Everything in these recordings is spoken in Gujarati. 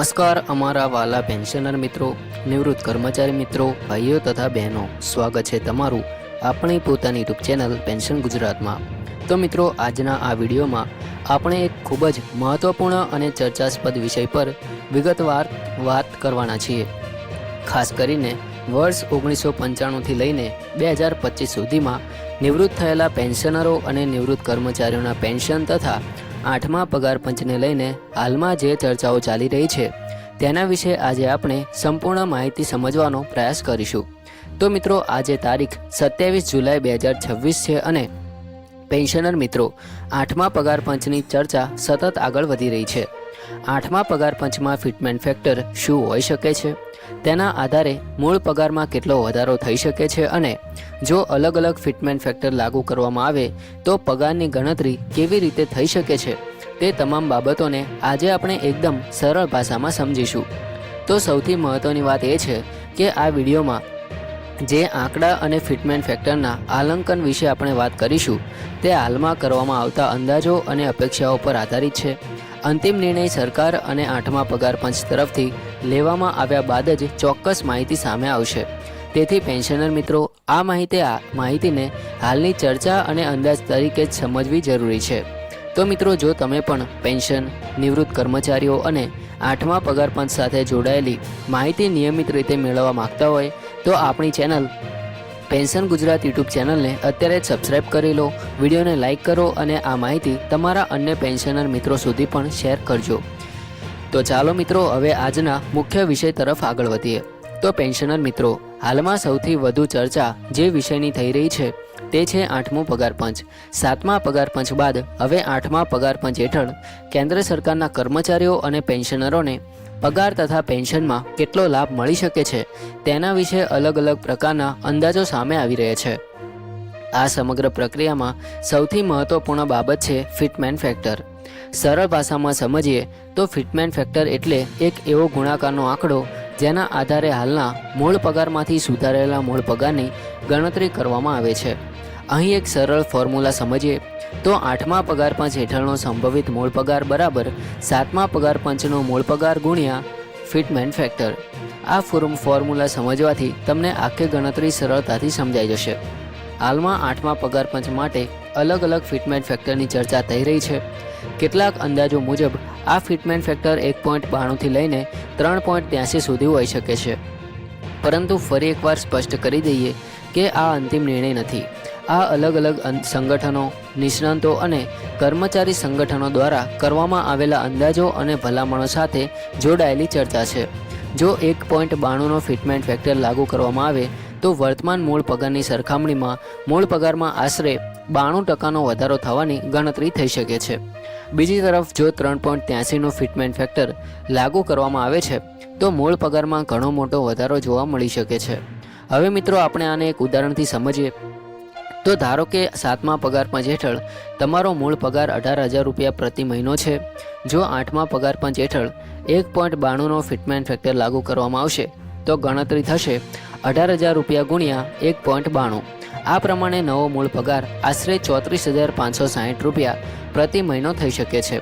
નમસ્કાર અમારા વાલા પેન્શનર મિત્રો, નિવૃત્ત કર્મચારી મિત્રો, ભાઈઓ તથા બહેનો, સ્વાગત છે તમારું આપણી પોતાની યુટ્યુબ ચેનલ પેન્શન ગુજરાતમાં। તો મિત્રો, આજના આ વિડીયોમાં આપણે એક ખૂબ જ મહત્વપૂર્ણ અને ચર્ચાસ્પદ વિષય પર વિગતવાર વાત કરવાના છીએ। ખાસ કરીને વર્ષ 1995થી લઈને 2025 સુધીમાં નિવૃત્ત થયેલા પેન્શનરો અને નિવૃત્ત કર્મચારીઓના પેન્શન તથા 8મા પગાર પંચને લઈને હાલમાં જે ચર્ચાઓ ચાલી રહી છે તેના વિશે આજે આપણે સંપૂર્ણ માહિતી સમજવાનો પ્રયાસ કરીશું। તો મિત્રો, આજે તારીખ 27 જુલાઈ 2026 છે અને પેન્શનર મિત્રો, 8મા પગાર પંચની ચર્ચા સતત આગળ વધી રહી છે। 8મા પગાર પંચમાં ફિટમેન્ટ ફેક્ટર શું હોઈ શકે છે, તેના આધારે મૂળ પગારમાં કેટલો વધારો થઈ શકે છે અને જો અલગ અલગ ફિટમેન્ટ ફેક્ટર લાગુ કરવામાં આવે તો પગારની ગણતરી કેવી રીતે થઈ શકે છે, તે તમામ બાબતોને આજે આપણે એકદમ સરળ ભાષામાં સમજીશું। તો સૌથી મહત્ત્વની વાત એ છે કે આ વિડીયોમાં જે આંકડા અને ફિટમેન્ટ ફેક્ટરના આલંકન વિશે આપણે વાત કરીશું તે હાલમાં કરવામાં આવતા અંદાજો અને અપેક્ષાઓ પર આધારિત છે। અંતિમ નિર્ણય સરકાર અને 8મા પગાર પંચ તરફથી લેવામાં આવ્યા બાદ જ ચોક્કસ માહિતી સામે આવશે। તેથી પેન્શનર મિત્રો, આ માહિતીને હાલની ચર્ચા અને અંદાજ તરીકે જ સમજવી જરૂરી છે। તો મિત્રો, જો તમે પણ પેન્શન, નિવૃત્ત કર્મચારીઓ અને 8મા પગાર પંચ સાથે જોડાયેલી માહિતી નિયમિત રીતે મેળવવા માંગતા હોય તો આપણી ચેનલ પેન્શન ગુજરાત યુટ્યુબ ચેનલને અત્યારે જ સબસ્ક્રાઈબ કરી લો, વિડીયોને લાઇક કરો અને આ માહિતી તમારા અન્ય પેન્શનર મિત્રો સુધી પણ શેર કરજો। તો ચાલો મિત્રો, હવે આજના મુખ્ય વિષય તરફ આગળ વધીએ। તો પેન્શનર મિત્રો, હાલમાં સૌથી વધુ ચર્ચા જે વિષયની થઈ રહી છે તે છે 8મું પગાર પંચ। 7મા પગાર પંચ બાદ હવે 8મા પગાર પંચ હેઠળ કેન્દ્ર સરકારના કર્મચારીઓ અને પેન્શનરોને પગાર તથા પેન્શનમાં કેટલો લાભ મળી શકે છે તેના વિશે અલગ અલગ પ્રકારના અંદાજો સામે આવી રહ્યા છે। આ સમગ્ર પ્રક્રિયામાં સૌથી મહત્વપૂર્ણ બાબત છે ફિટમેન્ટ ફેક્ટર। સરળ ભાષામાં સમજીએ તો ફિટમેન્ટ ફેક્ટર એટલે એક એવો ગુણાકારનો આંકડો જેના આધારે હાલના મૂળ પગારમાંથી સુધારેલા મૂળ પગારની ગણતરી કરવામાં આવે છે। અહીં એક સરળ ફોર્મ્યુલા સમજીએ તો 8મા પગાર પંચ હેઠળનો સંભવિત મૂળ પગાર બરાબર 7મા પગાર પંચનો મૂળ પગાર ગુણ્યા ફિટમેન્ટ ફેક્ટર। આ ફોર્મ્યુલા સમજવાથી તમને આખી ગણતરી સરળતાથી સમજાઈ જશે। હાલમાં 8મા પગાર પંચ માટે અલગ અલગ ફિટમેન્ટ ફેક્ટરની ચર્ચા થઈ રહી છે। કેટલાક અંદાજો મુજબ આ ફિટમેન્ટ ફેક્ટર 1.92થી લઈને 3.83 સુધી હોઈ શકે છે, પરંતુ ફરી એકવાર સ્પષ્ટ કરી દઈએ કે આ અંતિમ નિર્ણય નથી। આ અલગ અલગ સંગઠનો, નિષ્ણાતો અને કર્મચારી સંગઠનો દ્વારા કરવામાં આવેલા અંદાજો અને ભલામણો સાથે જોડાયેલી ચર્ચા છે। જો 1.92નો ફિટમેન્ટ ફેક્ટર લાગુ કરવામાં આવે તો વર્તમાન મૂળ પગારની સરખામણીમાં મૂળ પગારમાં આશરે 92%નો વધારો થવાની ગણતરી થઈ શકે છે। બીજી તરફ જો 3.83નો ફિટમેન્ટ ફેક્ટર લાગુ કરવામાં આવે છે તો મૂળ પગારમાં ઘણો મોટો વધારો જોવા મળી શકે છે। હવે મિત્રો, આપણે આને એક ઉદાહરણથી સમજીએ તો ધારો કે 7મા પગાર પંચ હેઠળ તમારો મૂળ પગાર 18,000 રૂપિયા પ્રતિ મહિનો છે। જો 8મા પગાર પંચ હેઠળ 1.92નો ફિટમેન્ટ ફેક્ટર લાગુ કરવામાં આવશે તો ગણતરી થશે 18,000 રૂપિયા ગુણ્યા 1.92। આ પ્રમાણે નવો મૂળ પગાર આશરે 34,560 રૂપિયા પ્રતિ મહિનો થઈ શકે છે।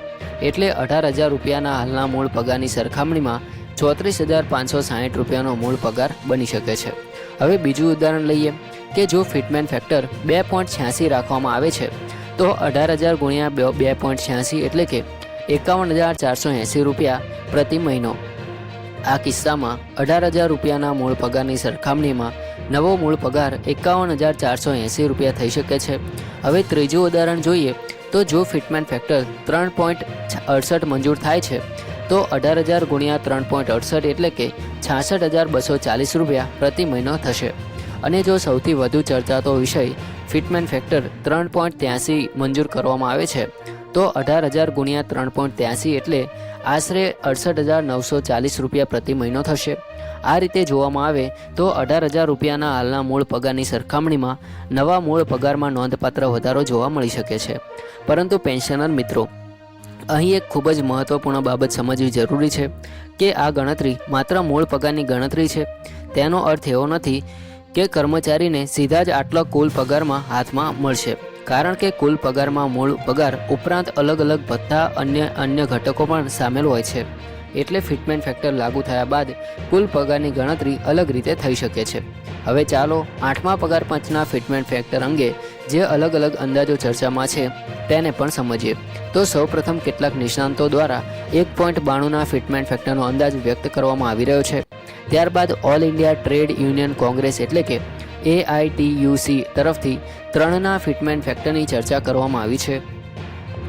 એટલે 18,000 રૂપિયાના હાલના મૂળ પગારની સરખામણીમાં 34,560 રૂપિયાનો મૂળ પગાર બની શકે છે। હવે બીજું ઉદાહરણ લઈએ કે જો ફિટમેન્ટ ફેક્ટર 2.86 રાખવામાં આવે છે તો 18,000 ગુણ્યા 2.86 એટલે કે 51,480 રૂપિયા પ્રતિ મહિનો। આ કિસ્સામાં 18,000 રૂપિયાના મૂળ પગારની સરખામણીમાં નવો મૂળ પગાર 51,480 રૂપિયા થઈ શકે છે। હવે ત્રીજું ઉદાહરણ જોઈએ તો જો ફિટમેન્ટ ફેક્ટર 3.68 મંજૂર થાય છે તો 18,000 ગુણ્યા 3.68 એટલે કે 66,240 રૂપિયા પ્રતિ મહિનો થશે। અને જો સૌથી વધુ ચર્ચાતો વિષય ફિટમેન્ટ ફેક્ટર 3.83 મંજૂર કરવામાં આવે છે તો 18,000 ગુણ્યા 3.83 એટલે આશરે 68,940 રૂપિયા પ્રતિ મહિનો થશે। આ રીતે જોવામાં આવે તો 18,000 રૂપિયાના હાલના મૂળ પગારની સરખામણીમાં નવા મૂળ પગારમાં નોંધપાત્ર વધારો જોવા મળી શકે છે। પરંતુ પેન્શનર મિત્રો, અહીં એક ખૂબ જ મહત્વપૂર્ણ બાબત સમજવી જરૂરી છે કે આ ગણતરી માત્ર મૂળ પગારની ગણતરી છે। તેનો અર્થ એવો નથી કે કર્મચારીને સીધા જ આટલો કુલ પગારમાં હાથમાં મળશે, કારણ કે કુલ પગારમાં મૂળ પગાર ઉપરાંત અલગ અલગ ભથ્થા અન્ય ઘટકો પણ સામેલ હોય છે। એટલે ફિટમેન્ટ ફેક્ટર લાગુ થયા બાદ કુલ પગારની ગણતરી અલગ રીતે થઈ શકે છે. હવે ચાલો 8મા પગાર પંચના ફિટમેન્ટ ફેક્ટર અંગે જે અલગ અલગ અંદાજો ચર્ચામાં છે તેને પણ સમજીએ. તો સૌપ્રથમ કેટલાક નિષ્ણાંતો દ્વારા 1.92ના ફિટમેન્ટ ફેક્ટરનો અંદાજ વ્યક્ત કરવામાં આવી રહ્યો છે. ત્યારબાદ all India trade union Congress એટલે કે AITUC તરફથી 3ના ફિટમેન્ટ ફેક્ટરની ચર્ચા કરવામાં આવી છે.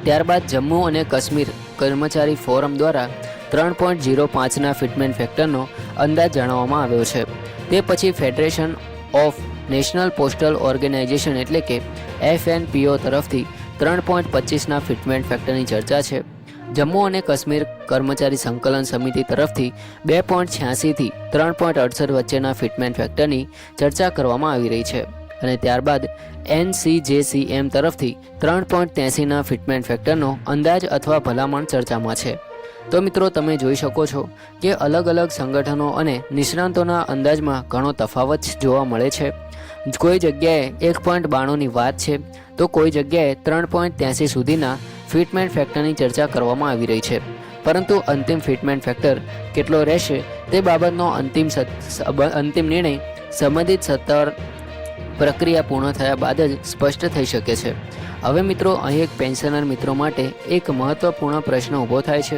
ત્યારબાદ જમ્મુ અને કાશ્મીર કર્મચારી ફોરમ દ્વારા 3.05ના ફિટમેન્ટ ફેક્ટરનો અંદાજ જણાવવામાં આવ્યો છે. તે પછી federation of national postal organisation એટલે કે FNPO તરફથી 3.25ના ફિટમેન્ટ ફેક્ટરની ચર્ચા છે. જમ્મુ અને કાશ્મીર કર્મચારી સંકલન સમિતિ તરફથી 2.86થી 3.68 વચ્ચેના ફિટમેન્ટ ફેક્ટરની ચર્ચા કરવામાં આવી રહી છે. અને ત્યારબાદ NCJCM તરફથી 3.83ના ફિટમેન્ટ ફેક્ટરનો અંદાજ અથવા ભલામણ ચર્ચામાં છે. તો મિત્રો તમે જોઈ શકો છો કે અલગ અલગ સંગઠનો અને નિષ્ણાંતોના અંદાજમાં ઘણો તફાવત જોવા મળે છે. કોઈ જગ્યાએ 1.92ની વાત છે તો કોઈ જગ્યાએ 3.83 સુધીના ફિટમેન્ટ ફેક્ટરની ચર્ચા કરવામાં આવી રહી છે. પરંતુ અંતિમ ફિટમેન્ટ ફેક્ટર કેટલો રહેશે તે બાબતનો અંતિમ નિર્ણય સંબંધિત સત્તાવાર પ્રક્રિયા પૂર્ણ થયા બાદ જ સ્પષ્ટ થઈ શકે છે. હવે મિત્રો અહીં એક પેન્શનર મિત્રો માટે એક મહત્વપૂર્ણ પ્રશ્ન ઊભો થાય છે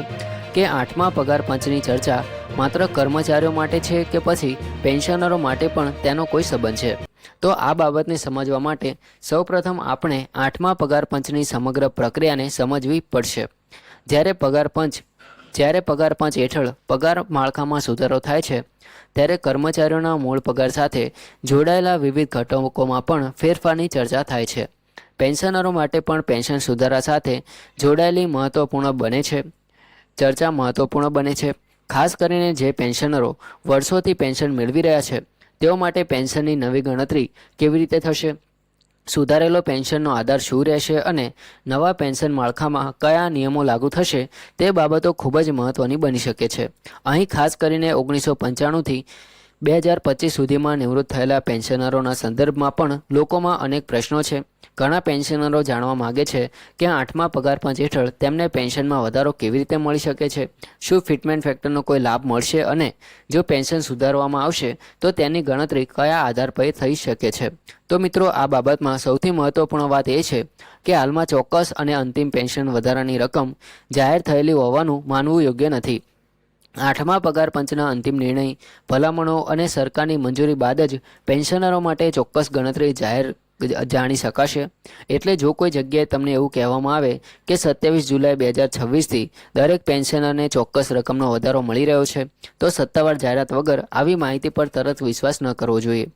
કે 8મા પગાર પંચની ચર્ચા માત્ર કર્મચારીઓ માટે છે કે પછી પેન્શનરો માટે પણ તેનો કોઈ સંબંધ છે. તો આ બાબતને સમજવા માટે સૌપ્રથમ આપણે 8મા પગાર પંચની સમગ્ર પ્રક્રિયાને સમજવી પડશે. જ્યારે પગાર પંચ હેઠળ પગાર માળખામાં સુધારો થાય છે ત્યારે કર્મચારીઓના મૂળ પગાર સાથે જોડાયેલા વિવિધ ઘટકોમાં પણ ફેરફારની ચર્ચા થાય છે. પેન્શનરો માટે પણ પેન્શન સુધારા સાથે જોડાયેલી ચર્ચા મહત્વપૂર્ણ બને છે. ખાસ કરીને જે પેન્શનરો વર્ષોથી પેન્શન મેળવી રહ્યા છે તેઓ માટે પેન્શનની નવી ગણતરી કેવી રીતે થશે, સુધારેલો પેન્શનનો આધાર શું રહેશે અને નવા પેન્શન માળખામાં કયા નિયમો લાગુ થશે તે બાબતો ખૂબ જ મહત્વની બની શકે છે. અહીં ખાસ કરીને 1995થી 2025 સુધીમાં નિવૃત્ત થયેલા પેન્શનરોના સંદર્ભમાં પણ લોકોમાં અનેક પ્રશ્નો છે. ઘણા પેન્શનરો જાણવા માગે છે કે 8મા પગાર પંચ હેઠળ તેમને પેન્શનમાં વધારો કેવી રીતે મળી શકે છે, શું ફિટમેન્ટ ફેક્ટરનો કોઈ લાભ મળશે અને જો પેન્શન સુધારવામાં આવશે તો તેની ગણતરી કયા આધાર પર થઈ શકે છે. તો મિત્રો આ બાબતમાં સૌથી મહત્વપૂર્ણ વાત એ છે કે હાલમાં ચોક્કસ અને અંતિમ પેન્શન વધારાની રકમ જાહેર થયેલી હોવાનું માનવું યોગ્ય નથી. 8મા પગાર પંચના અંતિમ નિર્ણય, ભલામણો અને સરકારની મંજૂરી બાદ જ પેન્શનરો માટે ચોક્કસ ગણતરી જાણી શકાશે. એટલે જો કોઈ જગ્યાએ તમને એવું કહેવામાં આવે કે 27 જુલાઈ 2026થી દરેક પેન્શનરને ચોક્કસ રકમનો વધારો મળી રહ્યો છે તો સત્તાવાર જાહેરાત વગર આવી માહિતી પર તરત વિશ્વાસ ન કરવો જોઈએ.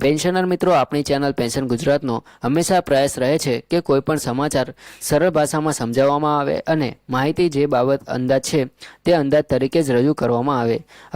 પેન્શનર મિત્રો, આપણી ચેનલ પેન્શન ગુજરાતનો હંમેશા પ્રયાસ રહે છે કે કોઈપણ સમાચાર સરળ ભાષામાં સમજાવવામાં આવે અને માહિતી જે બાબત અંદાજ છે તે અંદાજ તરીકે જ રજૂ કરવામાં આવે.